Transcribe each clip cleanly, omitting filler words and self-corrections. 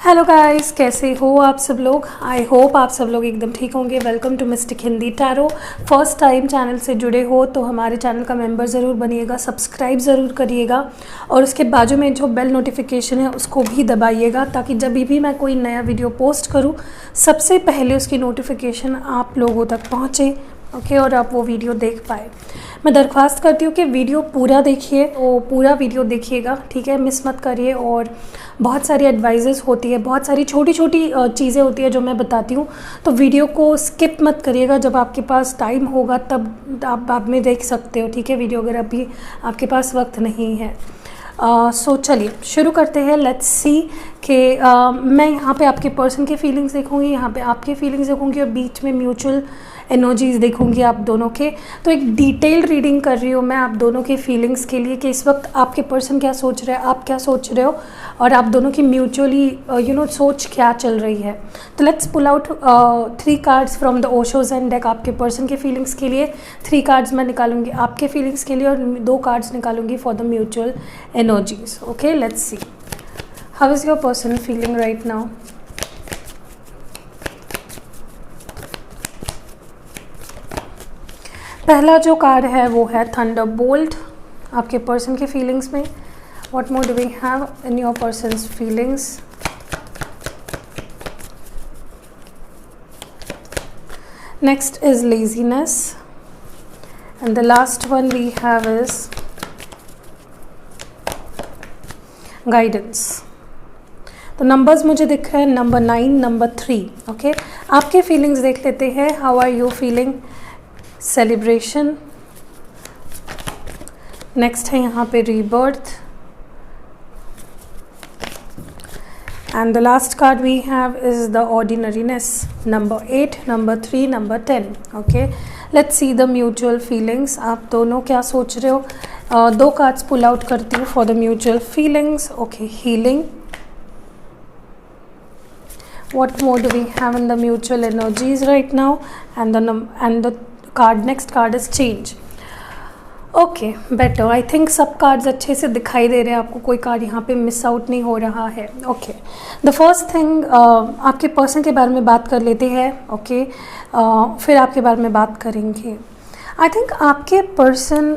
Hello guys, कैसे हो आप सब लोग। आई होप आप सब लोग एकदम ठीक होंगे। Welcome to mystic Hindi tarot. First time channel से जुड़े हो तो हमारे चैनल का मेंबर ज़रूर बनिएगा, सब्सक्राइब ज़रूर करिएगा और उसके बाजू में जो बेल नोटिफिकेशन है उसको भी दबाइएगा ताकि जब भी मैं कोई नया वीडियो पोस्ट करूँ सबसे पहले उसकी नोटिफिकेशन आप लोगों तक पहुँचे। ओके और आप वो वीडियो देख पाए। मैं दरख्वास्त करती हूँ कि वीडियो पूरा देखिए, वो पूरा वीडियो देखिएगा, ठीक है, मिस मत करिए। और बहुत सारी एडवाइजेस होती है, बहुत सारी छोटी छोटी चीज़ें होती है जो मैं बताती हूँ, तो वीडियो को स्किप मत करिएगा। जब आपके पास टाइम होगा तब आप बाद में देख सकते हो, ठीक है, वीडियो अगर अभी आपके पास वक्त नहीं है। सो चलिए शुरू करते हैं। लेट्स सी कि मैं यहाँ पे आपके पर्सन के फीलिंग्स देखूँगी, यहाँ पे आपके फीलिंग्स देखूँगी और बीच में म्यूचुअल एनर्जीज़ देखूँगी आप दोनों के। तो एक डिटेल रीडिंग कर रही हूँ मैं आप दोनों के फीलिंग्स के लिए कि इस वक्त आपके पर्सन क्या सोच रहे हैं, आप क्या सोच रहे हो और आप दोनों की म्यूचुअली सोच क्या चल रही है। तो let's pull out 3 cards from the Osho's and deck आपके पर्सन के फीलिंग्स के लिए। 3 कार्ड्स मैं निकालूंगी आपके फीलिंग्स के लिए और 2 कार्ड्स निकालूंगी for the mutual energies. Okay, let's see how is your person feeling right now. पहला जो कार्ड है वो है थंडरबोल्ट आपके पर्सन के फीलिंग्स में। What more do we have in your person's feelings. Next is laziness and the last one we have is guidance. तो numbers मुझे दिख रहे हैं नंबर 9, नंबर 3। ओके, आपके फीलिंग्स देख लेते हैं। How are you feeling. Celebration. Next है यहाँ पे rebirth and the last card we have is the ordinariness. Number 8, number 3, number 10। Okay, let's see the mutual feelings. आप दोनों क्या सोच रहे हो। 2 कार्ड्स पुल आउट करती हूँ for the mutual feelings. Okay, healing. What more do we have in the mutual energies right now? And the card, next card is change. Okay, better. I think सब cards अच्छे से दिखाई दे रहे हैं आपको, कोई कार्ड यहाँ पे मिस आउट नहीं हो रहा है। ओके, द फर्स्ट थिंग आपके पर्सन के बारे में बात कर लेते हैं। ओके, फिर आपके बारे में बात करेंगे। आई थिंक आपके पर्सन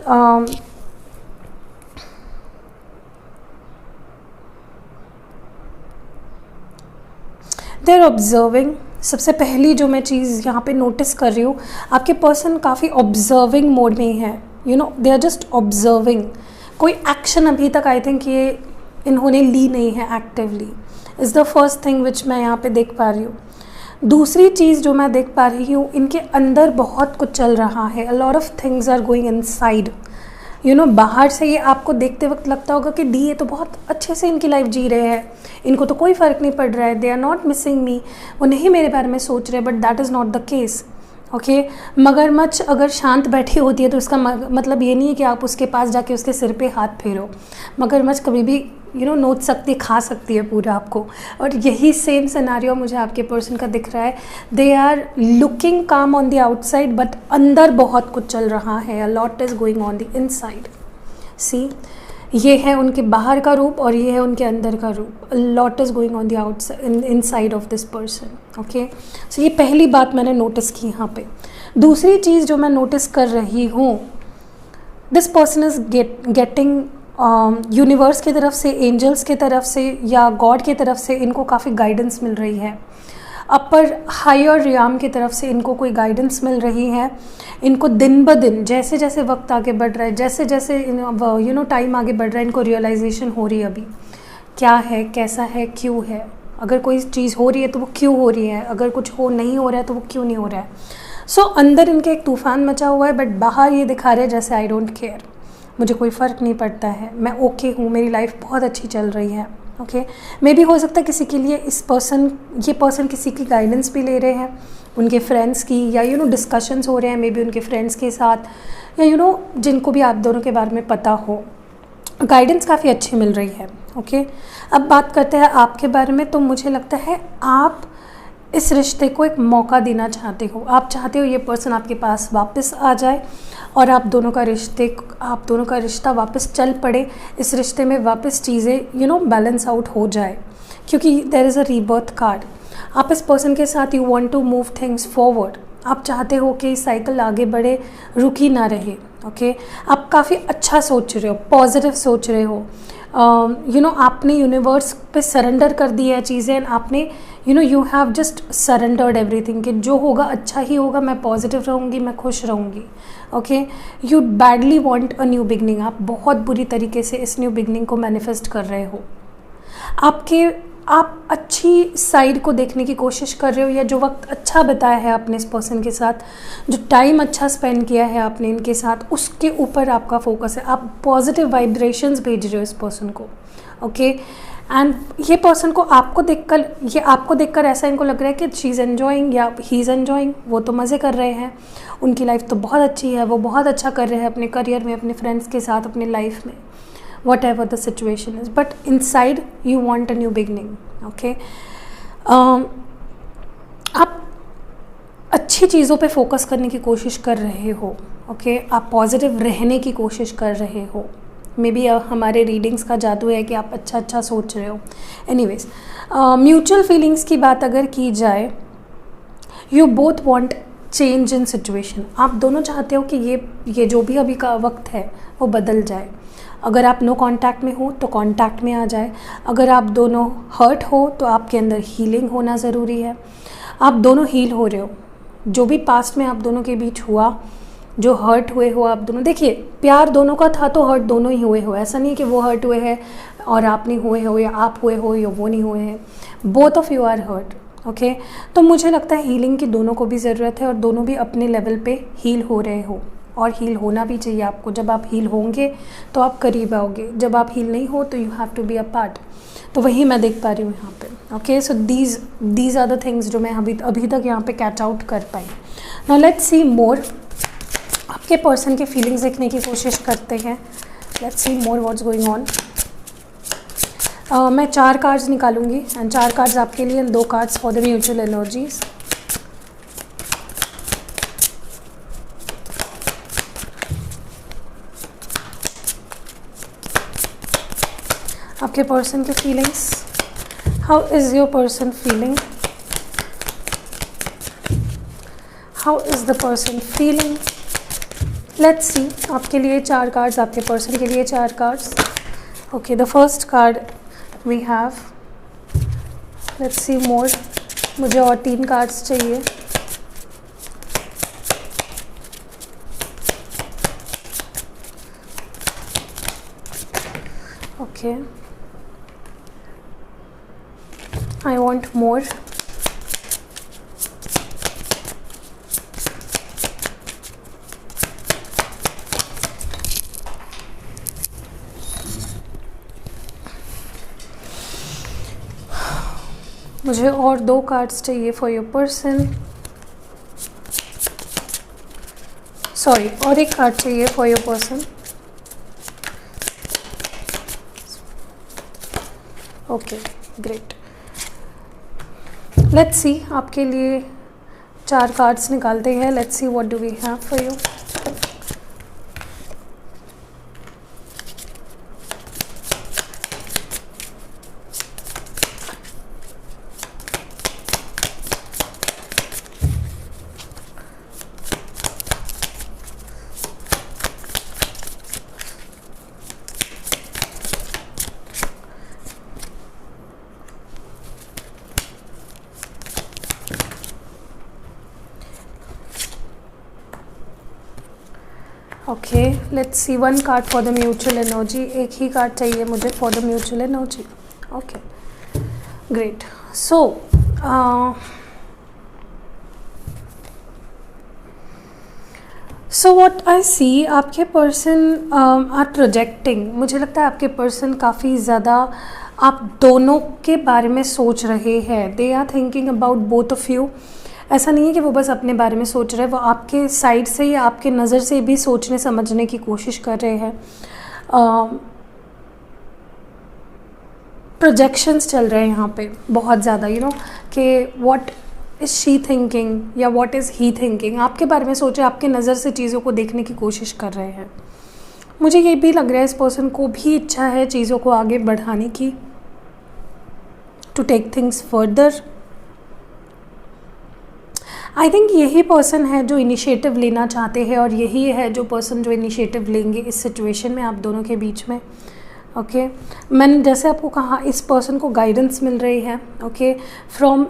दे आर ऑब्जर्विंग। सबसे पहली जो मैं चीज़ यहाँ पे नोटिस कर रही हूँ, आपके पर्सन काफ़ी ऑब्जर्विंग मोड में है। They are just observing. कोई एक्शन अभी तक आई थिंक ये इन्होंने ली नहीं है actively, is the first thing which मैं यहाँ पे देख पा रही हूँ। दूसरी चीज़ जो मैं देख पा रही हूँ, इनके अंदर बहुत कुछ चल रहा है। A lot of things are going inside. बाहर से ये आपको देखते वक्त लगता होगा कि डी ये तो बहुत अच्छे से इनकी लाइफ जी रहे हैं, इनको तो कोई फ़र्क नहीं पड़ रहा है, they are not missing me, वो नहीं मेरे बारे में सोच रहे, but that is not the case. Okay, मगरमच्छ अगर शांत बैठी होती है तो उसका मतलब ये नहीं है कि आप उसके पास जाके उसके सिर पे हाथ फेरो। मगरमच्छ कभी भी नोच सकती है, खा सकती है पूरा आपको। और यही सेम सिनेरियो मुझे आपके पर्सन का दिख रहा है। They are looking calm on the outside but अंदर बहुत कुछ चल रहा है। A lot is going on the inside. See, ये है उनके बाहर का रूप और ये है उनके अंदर का रूप। A lot is going on the outside inside of this person. Okay, so ये पहली बात मैंने नोटिस की यहाँ पे। दूसरी चीज़ जो मैं नोटिस कर रही हूँ, this person is getting universe की तरफ से, एंजल्स की तरफ से या गॉड की तरफ से इनको काफ़ी गाइडेंस मिल रही है। अपर हायर रियाम की तरफ से इनको कोई गाइडेंस मिल रही है। इनको दिन ब दिन जैसे जैसे वक्त आगे बढ़ रहा है, जैसे जैसे टाइम आगे बढ़ रहा है, इनको रियलाइजेशन हो रही है अभी क्या है, कैसा है, क्यों है। अगर कोई चीज़ हो रही है तो वो क्यों हो रही है, अगर कुछ नहीं हो रहा है तो वो क्यों नहीं हो रहा है। सो अंदर इनके एक तूफ़ान मचा हुआ है बट बाहर ये दिखा रहे हैं जैसे आई डोंट केयर, मुझे कोई फ़र्क नहीं पड़ता है, मैं ओके हूँ, मेरी लाइफ बहुत अच्छी चल रही है। ओके, मे भी हो सकता है किसी के लिए ये पर्सन किसी की गाइडेंस भी ले रहे हैं, उनके फ्रेंड्स की, या डिस्कशंस हो रहे हैं मे बी उनके फ्रेंड्स के साथ, या जिनको भी आप दोनों के बारे में पता हो, गाइडेंस काफ़ी अच्छी मिल रही है। ओके, अब बात करते हैं आपके बारे में। तो मुझे लगता है आप इस रिश्ते को एक मौका देना चाहते हो। आप चाहते हो ये पर्सन आपके पास वापस आ जाए और आप दोनों का रिश्ता वापस चल पड़े, इस रिश्ते में वापस चीज़ें बैलेंस आउट हो जाए। क्योंकि there is a rebirth card. आप इस पर्सन के साथ you want to move things forward, आप चाहते हो कि साइकिल आगे बढ़े, रुकी ना रहे। ओके आप काफ़ी अच्छा सोच रहे हो, पॉजिटिव सोच रहे हो। आपने यूनिवर्स पे सरेंडर कर दी है चीज़ें, एंड आपने you have just surrendered everything कि जो होगा अच्छा ही होगा, मैं पॉजिटिव रहूँगी, मैं खुश रहूँगी। Okay you badly want a new beginning, आप बहुत बुरी तरीके से इस न्यू बिगनिंग को मैनिफेस्ट कर रहे हो। आप अच्छी साइड को देखने की कोशिश कर रहे हो, या जो वक्त अच्छा बिताया है आपने इस पर्सन के साथ, जो टाइम अच्छा स्पेंड किया है आपने इनके साथ, उसके ऊपर आपका फोकस है। आप पॉजिटिव वाइब्रेशंस भेज रहे हो इस पर्सन को। ओके एंड ये पर्सन को आपको देखकर ऐसा इनको लग रहा है कि शी इज़ एन्जॉइंग या ही इज़ एन्जॉइंग, वो तो मज़े कर रहे हैं, उनकी लाइफ तो बहुत अच्छी है, वो बहुत अच्छा कर रहे हैं अपने करियर में, अपने फ्रेंड्स के साथ, अपने लाइफ में, whatever the situation is, but inside you want a new beginning. Okay आप अच्छी चीज़ों पे फोकस करने की कोशिश कर रहे हो। ओके आप पॉजिटिव रहने की कोशिश कर रहे हो। मे बी हमारे रीडिंग्स का जादू है कि आप अच्छा सोच रहे हो। एनीवेज म्यूचुअल फीलिंग्स की बात अगर की जाए, you both want change in situation, आप दोनों चाहते हो कि ये जो भी अभी का वक्त है वो बदल जाए। अगर आप नो कांटेक्ट में हो तो कांटेक्ट में आ जाए, अगर आप दोनों हर्ट हो तो आपके अंदर हीलिंग होना ज़रूरी है। आप दोनों हील हो रहे हो, जो भी पास्ट में आप दोनों के बीच हुआ, जो हर्ट हुए हो आप दोनों, देखिए प्यार दोनों का था तो हर्ट दोनों ही हुए हो, ऐसा नहीं कि वो हर्ट हुए हैं और आप नहीं हुए हो, या आप हुए हो या वो नहीं हुए हैं, both of you are hurt. Okay तो मुझे लगता है हीलिंग की दोनों को भी ज़रूरत है, और दोनों भी अपने लेवल पे हील हो रहे हो, और हील होना भी चाहिए आपको। जब आप हील होंगे तो आप करीब आओगे, जब आप हील नहीं हो तो you have to be a part. तो वही मैं देख पा रही हूँ यहाँ पे। Okay so these are the things जो मैं अभी तक यहाँ पे कैच आउट कर पाई। नाउ लेट्स सी मोर, आपके पर्सन के फीलिंग्स देखने की कोशिश करते हैं। Let's see more what's going on. मैं 4 कार्ड्स निकालूंगी, एंड 4 कार्ड्स आपके लिए and 2 cards for the mutual energies. आपके पर्सन के feelings, how is your person feeling, how is the person feeling. Let's see आपके लिए 4 कार्ड्स, आपके पर्सन के लिए 4 cards. Okay the first card we have, let's see more, मुझे और 3 cards चाहिए। Okay I want more. मुझे और 2 कार्ड्स चाहिए फॉर योर पर्सन, सॉरी और 1 कार्ड चाहिए for your person. Okay great, let's see आपके लिए 4 कार्ड्स निकालते हैं। Let's see what do we have for you. Okay let's see 1 card for the mutual energy, एक ही कार्ड चाहिए मुझे for the mutual energy. Okay great, so what I see, आपके person are projecting. मुझे लगता है आपके पर्सन काफ़ी ज़्यादा आप दोनों के बारे में सोच रहे हैं। They are thinking about both of you. ऐसा नहीं है कि वो बस अपने बारे में सोच रहे हैं, वो आपके साइड से या आपके नज़र से भी सोचने समझने की कोशिश कर रहे हैं। प्रोजेक्शंस चल रहे हैं यहाँ पे बहुत ज़्यादा, कि व्हाट इज़ शी थिंकिंग या व्हाट इज़ ही थिंकिंग। आपके बारे में सोच रहे, आपके नज़र से चीज़ों को देखने की कोशिश कर रहे हैं। मुझे ये भी लग रहा है इस पर्सन को भी इच्छा है चीज़ों को आगे बढ़ाने की, to take things further. I think यही पर्सन है जो इनिशिएटिव लेना चाहते हैं और यही है जो पर्सन जो इनिशिएटिव लेंगे इस सिचुएशन में आप दोनों के बीच में। ओके मैंने जैसे आपको कहा इस पर्सन को गाइडेंस मिल रही है ओके फ्रॉम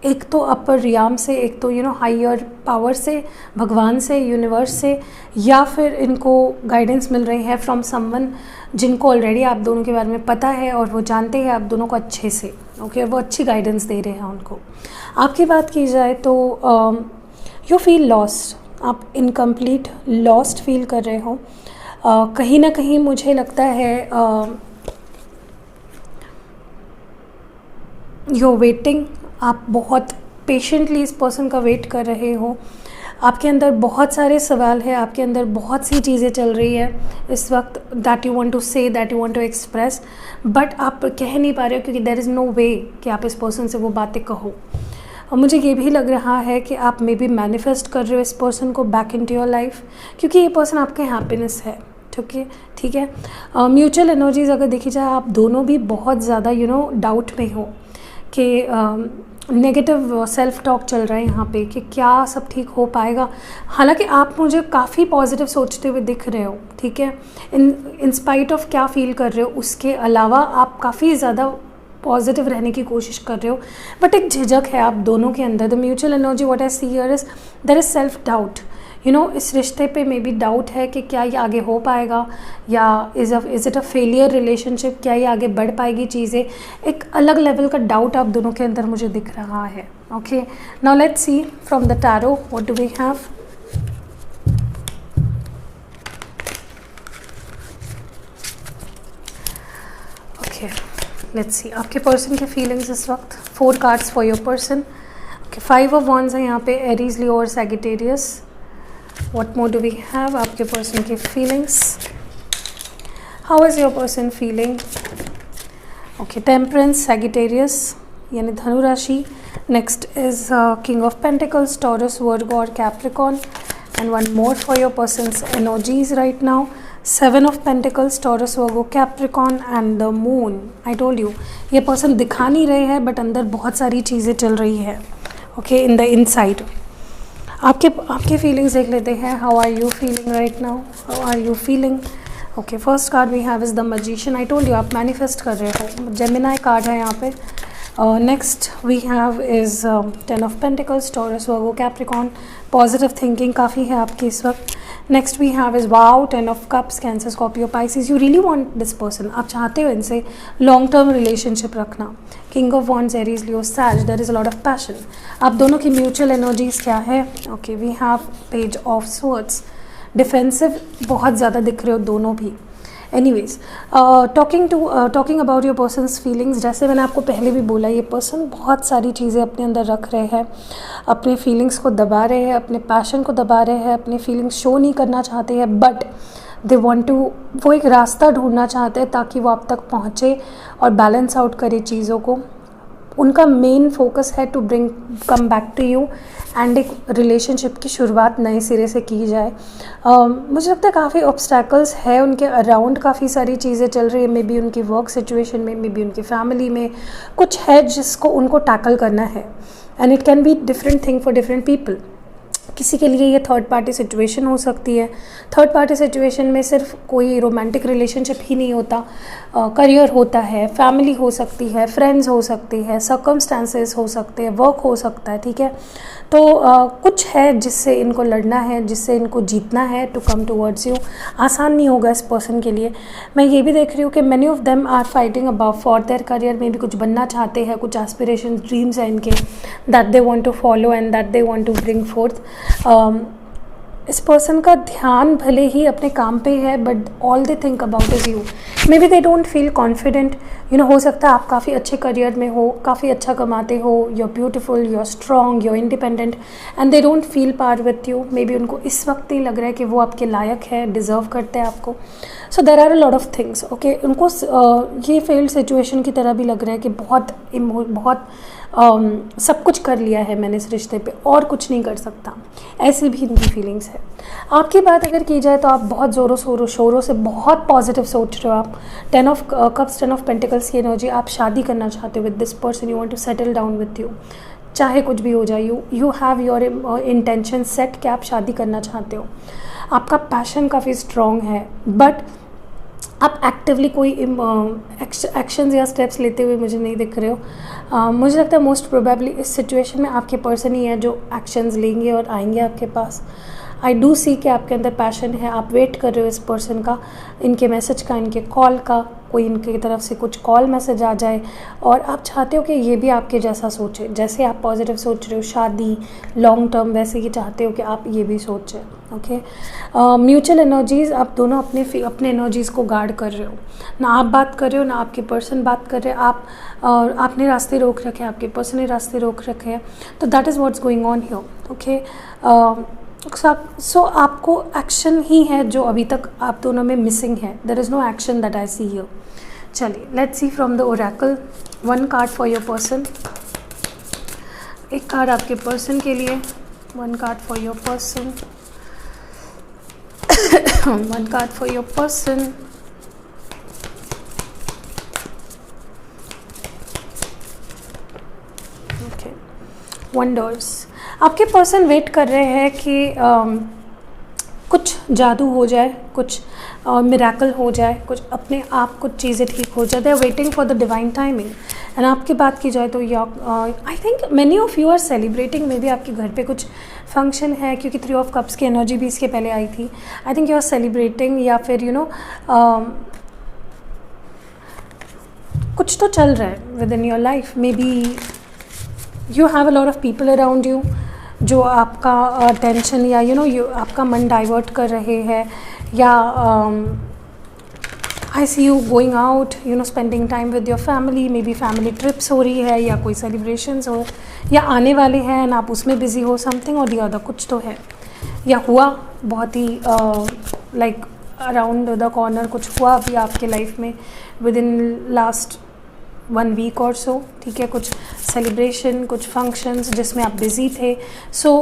एक तो अपर रियाम से, एक तो हायर पावर से, भगवान से, यूनिवर्स से, या फिर इनको गाइडेंस मिल रही है फ्रॉम समवन जिनको ऑलरेडी आप दोनों के बारे में पता है और वो जानते हैं आप दोनों को अच्छे से। ओके वो अच्छी गाइडेंस दे रहे हैं उनको। आपकी बात की जाए तो यू फील लॉस्ट, आप इनकम्प्लीट लॉस्ट फील कर रहे हो। कहीं ना कहीं मुझे लगता है यू वेटिंग, आप बहुत पेशेंटली इस पर्सन का वेट कर रहे हो। आपके अंदर बहुत सारे सवाल हैं, आपके अंदर बहुत सी चीज़ें चल रही है इस वक्त that you want to say, that you want to express, but आप कह नहीं पा रहे हो क्योंकि देयर इज़ नो वे कि आप इस पर्सन से वो बातें कहो। और मुझे ये भी लग रहा है कि आप मे बी मैनिफेस्ट कर रहे हो इस पर्सन को बैक इनटू योर लाइफ, क्योंकि ये पर्सन आपके हैप्पीनेस है। ठीक है म्यूचुअल एनर्जीज अगर देखी जाए आप दोनों भी बहुत ज़्यादा डाउट में हो कि नेगेटिव सेल्फ टॉक चल रहा है यहाँ पे कि क्या सब ठीक हो पाएगा। हालांकि आप मुझे काफ़ी पॉजिटिव सोचते हुए दिख रहे हो। ठीक है इन स्पाइट ऑफ क्या फील कर रहे हो उसके अलावा आप काफ़ी ज़्यादा पॉजिटिव रहने की कोशिश कर रहे हो, बट एक झिझक है आप दोनों के अंदर। The mutual energy what I see here is there is self doubt. इस रिश्ते पे मे बी डाउट है कि क्या ये आगे हो पाएगा या is it a failure relationship, क्या ये आगे बढ़ पाएगी चीज़ें। एक अलग लेवल का डाउट आप दोनों के अंदर मुझे दिख रहा है। Okay now let's see from the tarot what do we have. Okay let's see आपके पर्सन के फीलिंग्स इस वक्त। 4 cards for your person. Okay 5 of wands है यहाँ पे, एरीज, लियो और Sagittarius. What more do we have? आपके person की feelings. How is your person feeling? Okay temperance, Sagittarius यानी धनु राशि। Next is king of pentacles, Taurus, Virgo और Capricorn. And one more for your persons energies right now. 7 of pentacles, Taurus, Virgo, Capricorn and the moon. I told you ये person दिखा नहीं रहे हैं but अंदर बहुत सारी चीज़ें चल रही है। Okay in the inside. आपके फीलिंग्स देख लेते हैं। How are you feeling right now? How are you feeling? Okay first card we have is the magician. I told you आप मैनिफेस्ट कर रहे हो। जेमिनाई कार्ड है यहाँ पे। Next we have is 10 of pentacles, Taurus, Virgo, Capricorn. Positive thinking काफ़ी है आपकी इस वक्त। Next we have is wow, 10 of cups, cancer, Scorpio, Pisces. You really want this person, आप चाहते हो इनसे लॉन्ग टर्म रिलेशनशिप रखना। King of wands, Aries, Leo, Sag. There is a lot of passion. आप दोनों की म्यूचुअल एनर्जीज क्या है? Okay we have page of swords. Defensive बहुत ज़्यादा दिख रहे हो दोनों भी। Anyways talking about your person's feelings, जैसे मैंने आपको पहले भी बोला ये पर्सन बहुत सारी चीज़ें अपने अंदर रख रहे हैं, अपने फीलिंग्स को दबा रहे हैं, अपने पैशन को दबा रहे हैं, अपने फीलिंग्स शो नहीं करना चाहते हैं, बट दे वांट टू, वो एक रास्ता ढूंढना चाहते हैं ताकि वो आप तक पहुँचे और बैलेंस आउट करे चीज़ों को। उनका मेन फोकस है to bring come back to you and एक रिलेशनशिप की शुरुआत नए सिरे से की जाए। मुझे लगता है काफ़ी ऑब्स्टैकल्स है उनके अराउंड, काफ़ी सारी चीज़ें चल रही है। मे बी उनकी वर्क सिचुएशन में, मे बी उनकी फैमिली में कुछ है जिसको उनको टैकल करना है। And it can be different thing for different people. किसी के लिए ये थर्ड पार्टी सिचुएशन हो सकती है। थर्ड पार्टी सिचुएशन में सिर्फ कोई रोमांटिक रिलेशनशिप ही नहीं होता, करियर होता है, फैमिली हो सकती है, फ्रेंड्स हो सकती है, सर्कमस्टांसेस हो सकते हैं, वर्क हो सकता है। ठीक है तो कुछ है जिससे इनको लड़ना है, जिससे इनको जीतना है टू कम टूवर्ड्स यू। आसान नहीं होगा इस पर्सन के लिए। मैं ये भी देख रही हूँ कि many of them are fighting about for their career में भी कुछ बनना चाहते हैं, कुछ एस्पिरेशन ड्रीम्स हैं इनके that they want to follow and that they want to bring forth. इस पर्सन का ध्यान भले ही अपने काम पे है but all they think about is you. Maybe they don't feel confident. हो सकता है आप काफ़ी अच्छे करियर में हो, काफ़ी अच्छा कमाते हो, you are beautiful, you are strong, you are independent and they don't feel par with you. Maybe उनको इस वक्त नहीं लग रहा है कि वो आपके लायक है, डिज़र्व करते हैं आपको। So there are a lot of things. Okay उनको ये फेल्ड सिचुएशन की तरह भी लग रहा है कि बहुत सब कुछ कर लिया है मैंने इस रिश्ते पे, और कुछ नहीं कर सकता, ऐसी भी इनकी फीलिंग्स है। आपकी बात अगर की जाए तो आप बहुत ज़ोरों शोरों से बहुत पॉजिटिव सोच रहे हो। आप 10 ऑफ कप्स 10 ऑफ पेंटिकल्स की एनर्जी, आप शादी करना चाहते हो with this person, you want to settle down with you, चाहे कुछ भी हो जाए, you have your intention set कि आप शादी करना चाहते हो। आपका पैशन काफ़ी स्ट्रॉन्ग है, बट आप एक्टिवली कोई एक्शंस या स्टेप्स लेते हुए मुझे नहीं दिख रहे हो। मुझे लगता है मोस्ट प्रोबेबली इस सिचुएशन में आपके पर्सन ही है जो एक्शंस लेंगे और आएंगे आपके पास। आई डू सी कि आपके अंदर पैशन है, आप वेट कर रहे हो इस पर्सन का, इनके मैसेज का, इनके कॉल का, कोई इनकी तरफ से कुछ कॉल मैसेज आ जाए, और आप चाहते हो कि ये भी आपके जैसा सोचे। जैसे आप पॉजिटिव सोच रहे हो शादी लॉन्ग टर्म, वैसे ही चाहते हो कि आप ये भी सोचें। ओके, म्यूचुअल एनर्जीज़, आप दोनों अपने एनर्जीज़ को गार्ड कर रहे हो। ना आप बात कर रहे हो, ना आपके पर्सन बात कर रहे हैं। आपने रास्ते रोक रखे हैं, आपके पर्सन ने रास्ते रोक रखे हैं। तो that is what's going on here. Okay, so आपको एक्शन ही है जो अभी तक आप दोनों में मिसिंग है। There is no action that I see here. चलिए, let's see from the oracle, 1 card for your person. एक कार्ड आपके पर्सन के लिए, 1 card for your person, 1 card for your person, okay, wonders. आपके पर्सन वेट कर रहे हैं कि कुछ जादू हो जाए, कुछ मिरेकल हो जाए, कुछ अपने आप कुछ चीज़ें ठीक हो जाए। They are waiting for the divine timing. And आपकी बात की जाए तो I think many of you are celebrating, maybe आपके घर पे कुछ फंक्शन है, क्योंकि 3 ऑफ कप्स की एनर्जी भी इसके पहले आई थी। I think you are celebrating, या फिर कुछ तो चल रहा है within your life. Maybe you have a lot of people around you जो आपका टेंशन या आपका मन डाइवर्ट कर रहे हैं, या I see you going out, spending time with your family. Maybe family trips हो रही है, या कोई सेलिब्रेशंस हो, या आने वाले हैं एंड आप उसमें बिजी हो, समथिंग और दी अदर, कुछ तो है, या हुआ बहुत ही लाइक अराउंड द कॉर्नर, कुछ हुआ अभी आपके लाइफ में विद इन लास्ट 1 वीक और सो। ठीक है, कुछ सेलिब्रेशन, कुछ फंक्शंस जिसमें आप बिज़ी थे। तो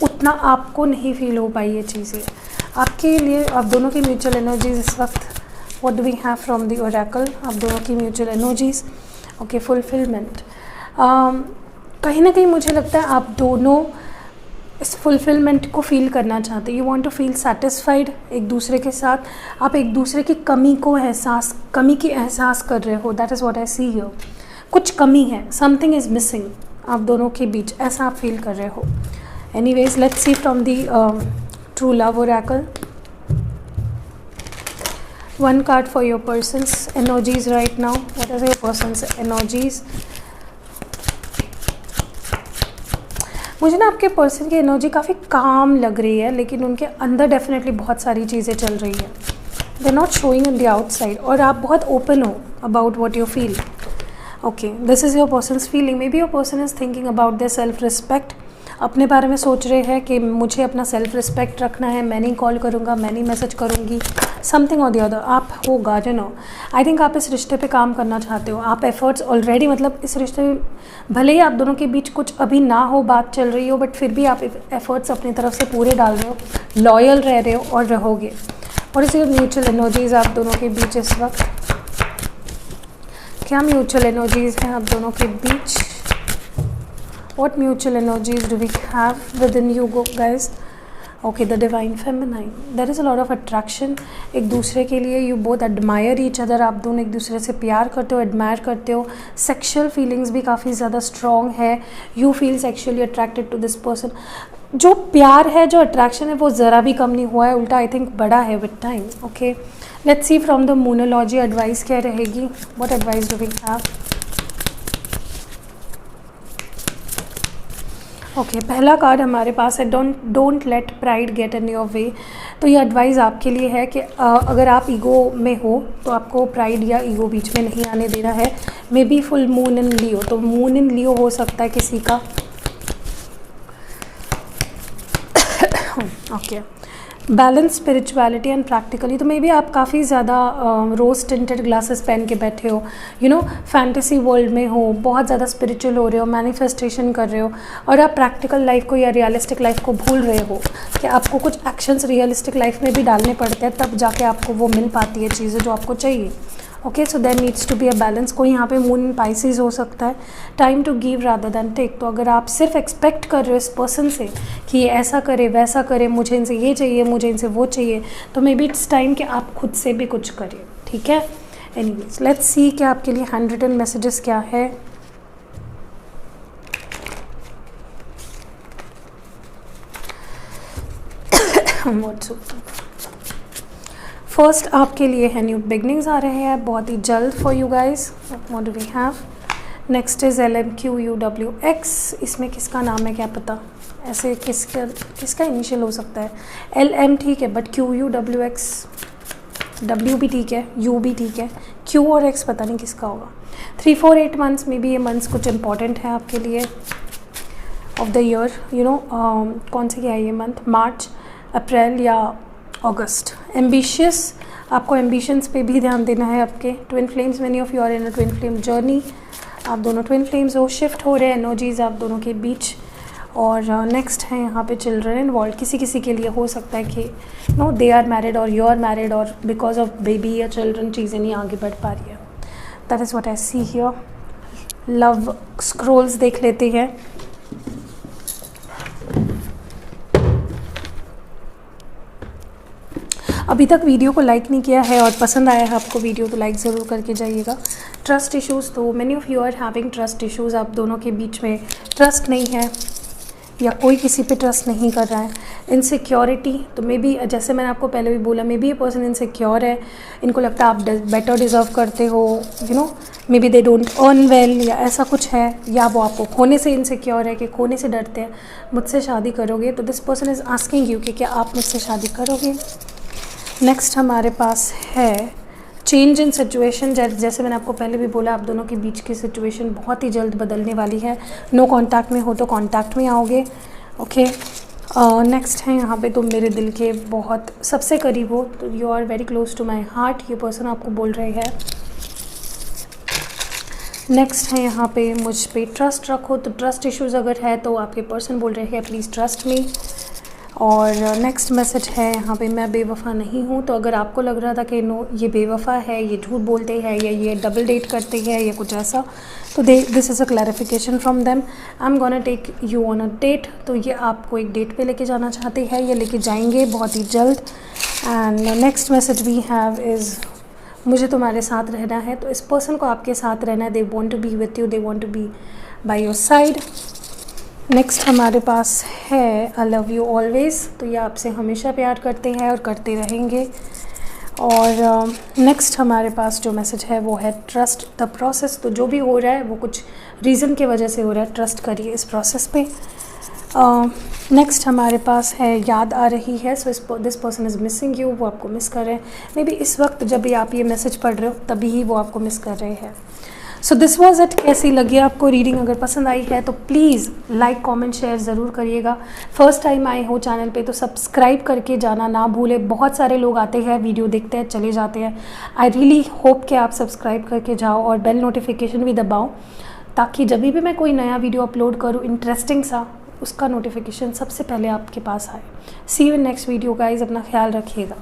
उतना आपको नहीं फील हो पाई ये चीज़ें आपके लिए। आप दोनों की म्यूचुअल एनर्जीज इस वक्त, what do we have from the oracle, आप दोनों की म्यूचुअल एनर्जीज। Okay, fulfilment. कहीं ना कहीं मुझे लगता है आप दोनों इस फुलफिलमेंट को फील करना चाहते हैं। You want to feel satisfied एक दूसरे के साथ। आप एक दूसरे की कमी की एहसास कर रहे हो। That is what I see here. कुछ कमी है, समथिंग इज़ मिसिंग आप दोनों के बीच, ऐसा आप फील कर रहे हो। Anyways, let's see from the true love oracle, 1 card for your person's energies right now. What are your person's energies? मुझे ना आपके पर्सन की एनर्जी काफ़ी काम लग रही है, लेकिन उनके अंदर डेफिनेटली बहुत सारी चीज़ें चल रही है। They are not showing on the outside, और आप बहुत ओपन हो about what you feel. Okay, this is your person's feeling. Maybe your person is thinking about their self respect. अपने बारे में सोच रहे हैं कि मुझे अपना सेल्फ रिस्पेक्ट रखना है, मैं नहीं कॉल करूँगा, मैं नहीं मैसेज करूँगी, समथिंग और द अदर। आप होगा आई थिंक आप इस रिश्ते पे काम करना चाहते हो। आप एफर्ट्स ऑलरेडी, मतलब इस रिश्ते में भले ही आप दोनों के बीच कुछ अभी ना हो, बात चल रही हो, बट फिर भी आप एफर्ट्स अपनी तरफ से पूरे डाल रहे हो, लॉयल रह रहे हो और रहोगे। और इसी म्यूचुअल एनर्जीज आप दोनों के बीच इस वक्त, क्या म्यूचुअल एनर्जीज हैं आप दोनों के बीच? What mutual energies do we have within you guys? Okay, the divine feminine. There is a lot of attraction एक दूसरे के लिए। You both admire each other. आप दोनों एक दूसरे से प्यार करते हो, admire करते हो। Sexual feelings भी काफ़ी ज़्यादा strong है। You feel sexually attracted to this person. जो प्यार है, जो attraction है, वो ज़रा भी कम नहीं हुआ है, उल्टा I think बड़ा है with time. Okay, let's see from the moonology advice क्या रहेगी? What advice do we have? Okay, पहला कार्ड हमारे पास है don't let pride get in your way. तो ये एडवाइस आपके लिए है कि अगर आप ईगो में हो तो आपको प्राइड या ईगो बीच में नहीं आने देना है। Maybe full moon in Leo, तो मून इन लियो हो सकता है किसी का। Okay, balance spirituality and practically. तो मे बी आप काफ़ी ज़्यादा रोज टिंटेड ग्लासेस पहन के बैठे हो, यू नो, फैंटेसी वर्ल्ड में हो, बहुत ज़्यादा स्पिरिचुअल हो रहे हो, मैनिफेस्टेशन कर रहे हो, और आप प्रैक्टिकल लाइफ को या रियलिस्टिक लाइफ को भूल रहे हो कि आपको कुछ एक्शंस रियलिस्टिक लाइफ में भी डालने पड़ते हैं, तब जाके आपको वो मिल पाती है चीज़ें जो आपको चाहिए। Okay, so there needs to be a balance. कोई यहाँ पे मून इन पाइसेस हो सकता है, time to give rather than take. तो अगर आप सिर्फ एक्सपेक्ट कर रहे हो इस पर्सन से कि ये ऐसा करे वैसा करे, मुझे इनसे ये चाहिए, मुझे इनसे वो चाहिए, तो मे बी इट्स टाइम कि आप खुद से भी कुछ करिए, ठीक है। एनीवेज, लेट्स सी कि आपके लिए हैंड रिटन मैसेजेस क्या है। फर्स्ट आपके लिए है न्यू बिगनिंग्स आ रहे हैं बहुत ही जल्द for you guys. What do we have next is LMQUWX। इसमें किसका नाम है क्या पता, ऐसे किसका इनिशियल हो सकता है। LM ठीक है, बट QUWX, W भी ठीक है, U भी ठीक है, Q और X पता नहीं किसका होगा। 3, 4, 8 मंथ्स में भी ये मंथ्स कुछ इंपॉर्टेंट है आपके लिए of the year, you know. कौन से क्या है ये मंथ, मार्च, अप्रैल या अगस्त। एम्बिशियस, आपको एम्बिशंस पे भी ध्यान देना है। आपके twin flames, many of you are in a twin flame journey. आप दोनों ट्विन फ्लेम्स हो, शिफ्ट हो रहे हैं एनर्जीज आप दोनों के बीच। और नेक्स्ट है यहाँ पे चिल्ड्रन इन्वॉल्व। किसी किसी के लिए हो सकता है कि नो दे आर मैरिड और यू आर मैरिड, और बिकॉज ऑफ बेबी या चिल्ड्रन चीज़ें नहीं आगे बढ़ पा रही है। That is what I see here. Love scrolls देख लेते हैं। अभी तक वीडियो को लाइक नहीं किया है और पसंद आया है आपको वीडियो, तो लाइक ज़रूर करके जाइएगा। ट्रस्ट इश्यूज़, तो many of you are having trust issues. आप दोनों के बीच में ट्रस्ट नहीं है या कोई किसी पे ट्रस्ट नहीं कर रहा है। इनसिक्योरिटी, तो मे बी जैसे मैंने आपको पहले भी बोला, मे बी ये पर्सन इनसिक्योर है। इनको लगता है आप बेटर डिज़र्व करते हो, you know, may be they don't earn well या ऐसा कुछ है, या वो आपको खोने से इनसिक्योर है कि खोने से डरते हैं। मुझसे शादी करोगे, तो this person is asking you कि क्या आप मुझसे शादी करोगे। नेक्स्ट हमारे पास है चेंज इन सिचुएशन। जैसे मैंने आपको पहले भी बोला, आप दोनों के बीच की सिचुएशन बहुत ही जल्द बदलने वाली है। नो कांटेक्ट में हो तो कांटेक्ट में आओगे। ओके, नेक्स्ट है यहाँ पे, तुम मेरे दिल के बहुत सबसे करीब हो, तो you are very close to my heart, ये पर्सन आपको बोल रहे हैं। नेक्स्ट है यहाँ पे, मुझ पे ट्रस्ट रखो। तो ट्रस्ट इश्यूज़ अगर है तो आपके पर्सन बोल रहे हैं प्लीज़ ट्रस्ट मी। और नेक्स्ट मैसेज है यहाँ पे, मैं बेवफ़ा नहीं हूँ। तो अगर आपको लग रहा था कि नो ये बेवफ़ा है, ये झूठ बोलते हैं या ये डबल डेट करते हैं या कुछ ऐसा, तो this is a clarification from them. I am gonna take you on a date. तो ये आपको एक डेट पे लेके जाना चाहते हैं, ये लेके जाएंगे बहुत ही जल्द। And next message we have is, मुझे तुम्हारे साथ रहना है। तो इस पर्सन को आपके साथ रहना है। They want to be with you, they want to be by your side. Next हमारे पास है आई लव यू ऑलवेज़। तो ये आपसे हमेशा प्यार करते हैं और करते रहेंगे। और नेक्स्ट हमारे पास जो मैसेज है वो है ट्रस्ट द प्रोसेस। तो जो भी हो रहा है वो कुछ रीज़न की वजह से हो रहा है, ट्रस्ट करिए इस प्रोसेस पे। नेक्स्ट हमारे पास है याद आ रही है। So this person is missing you, वो आपको मिस कर रहे हैं। मे बी इस वक्त जब भी आप ये मैसेज पढ़ रहे हो तभी ही वो आपको मिस कर रहे हैं। So this was it. कैसी लगी आपको रीडिंग? अगर पसंद आई है तो प्लीज़ लाइक कमेंट शेयर ज़रूर करिएगा। फर्स्ट टाइम आए हो चैनल पे तो सब्सक्राइब करके जाना ना भूलें। बहुत सारे लोग आते हैं, वीडियो देखते हैं, चले जाते हैं। आई रियली होप कि आप सब्सक्राइब करके जाओ और बेल नोटिफिकेशन भी दबाओ, ताकि जब भी मैं कोई नया वीडियो अपलोड करूँ इंटरेस्टिंग सा, उसका नोटिफिकेशन सबसे पहले आपके पास आए। See you in next video guys. अपना ख्याल रखिएगा।